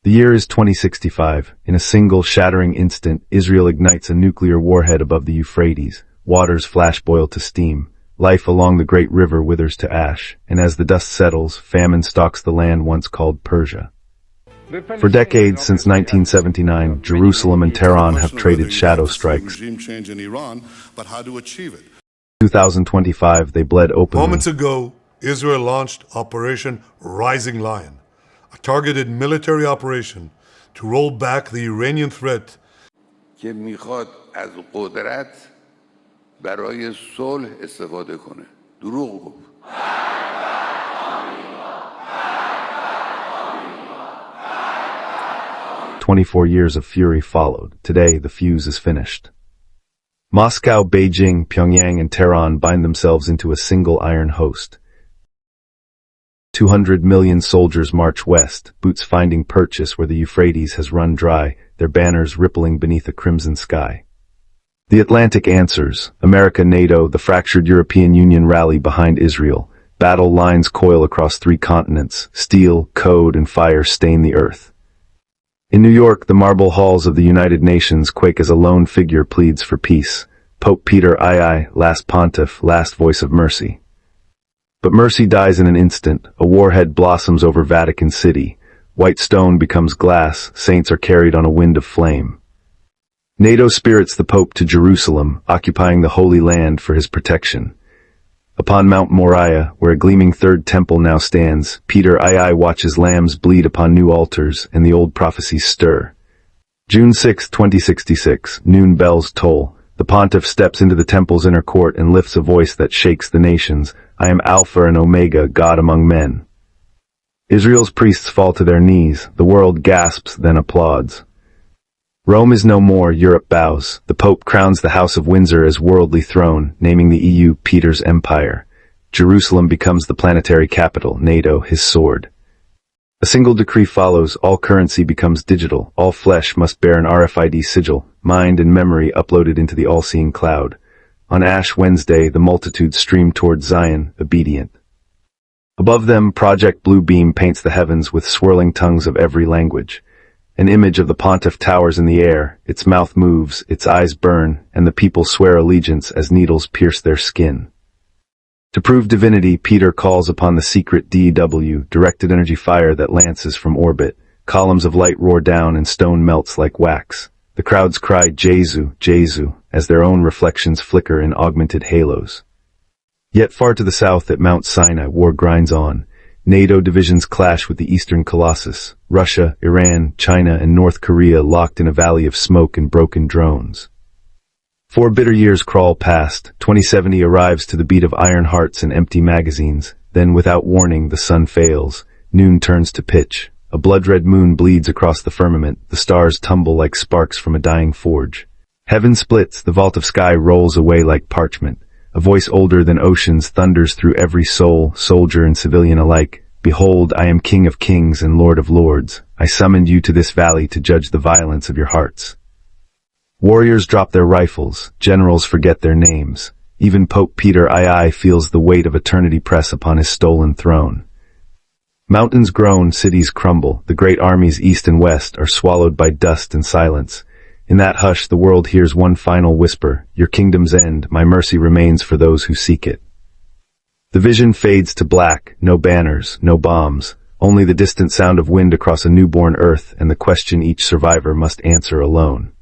The year is 2065. In a single shattering instant, Israel ignites a nuclear warhead above the Euphrates. Waters flash boil to steam. Life along the great river withers to ash. And as the dust settles, famine stalks the land once called Persia. For decades, since 1979, Jerusalem and Tehran have traded shadow strikes. Regime change in Iran, but how to achieve it? 2025, they bled openly. Moments ago, Israel launched Operation Rising Lion, a targeted military operation to roll back the Iranian threat که میخواد از قدرت برای صلح استفاده کنه. دروغ گفت. 24 years of fury followed. Today, the fuse is finished. Moscow, Beijing, Pyongyang, and Tehran bind themselves into a single iron host. 200 million soldiers march west, boots finding purchase where the Euphrates has run dry, their banners rippling beneath a crimson sky. The Atlantic answers. America, NATO, the fractured European Union rally behind Israel. Battle lines coil across 3 continents. Steel, code, and fire stain the earth. In New York, the marble halls of the United Nations quake as a lone figure pleads for peace. Pope Peter II, last pontiff, last voice of mercy. But mercy dies in an instant. A warhead blossoms over Vatican City. White stone becomes glass. Saints are carried on a wind of flame. NATO spirits the Pope to Jerusalem, occupying the Holy Land for his protection. Upon Mount Moriah, where a gleaming third temple now stands, Peter II watches lambs bleed upon new altars, and the old prophecies stir. June 6, 2066, noon bells toll. The pontiff steps into the temple's inner court and lifts a voice that shakes the nations. I am Alpha and Omega, God among men. Israel's priests fall to their knees. The world gasps, then applauds. Rome is no more, Europe bows. The Pope crowns the House of Windsor as worldly throne, naming the EU Peter's empire. Jerusalem becomes the planetary capital, NATO his sword. A single decree follows, all currency becomes digital, all flesh must bear an RFID sigil, mind and memory uploaded into the all-seeing cloud. On Ash Wednesday, the multitude stream toward Zion, obedient. Above them, Project Blue Beam paints the heavens with swirling tongues of every language. An image of the pontiff towers in the air, its mouth moves, its eyes burn, and the people swear allegiance as needles pierce their skin. To prove divinity, Peter calls upon the secret DEW, directed energy fire that lances from orbit. Columns of light roar down and stone melts like wax. The crowds cry, Jesu, Jesu, as their own reflections flicker in augmented halos. Yet far to the south at Mount Sinai, war grinds on. NATO divisions clash with the Eastern Colossus. Russia, Iran, China, and North Korea locked in a valley of smoke and broken drones. 4 bitter years crawl past. 2070 arrives to the beat of iron hearts and empty magazines. Then, without warning, the sun fails. Noon turns to pitch. A blood-red moon bleeds across the firmament. The stars tumble like sparks from a dying forge. Heaven splits. The vault of sky rolls away like parchment. A voice older than oceans thunders through every soul, soldier and civilian alike. Behold, I am King of kings and Lord of lords. I summoned you to this valley to judge the violence of your hearts. Warriors drop their rifles. Generals forget their names. Even Pope Peter II feels the weight of eternity press upon his stolen throne. Mountains groan, cities crumble. The great armies east and west are swallowed by dust and silence. In that hush, the world hears one final whisper, your kingdom's end, my mercy remains for those who seek it. The vision fades to black, no banners, no bombs, only the distant sound of wind across a newborn earth and the question each survivor must answer alone.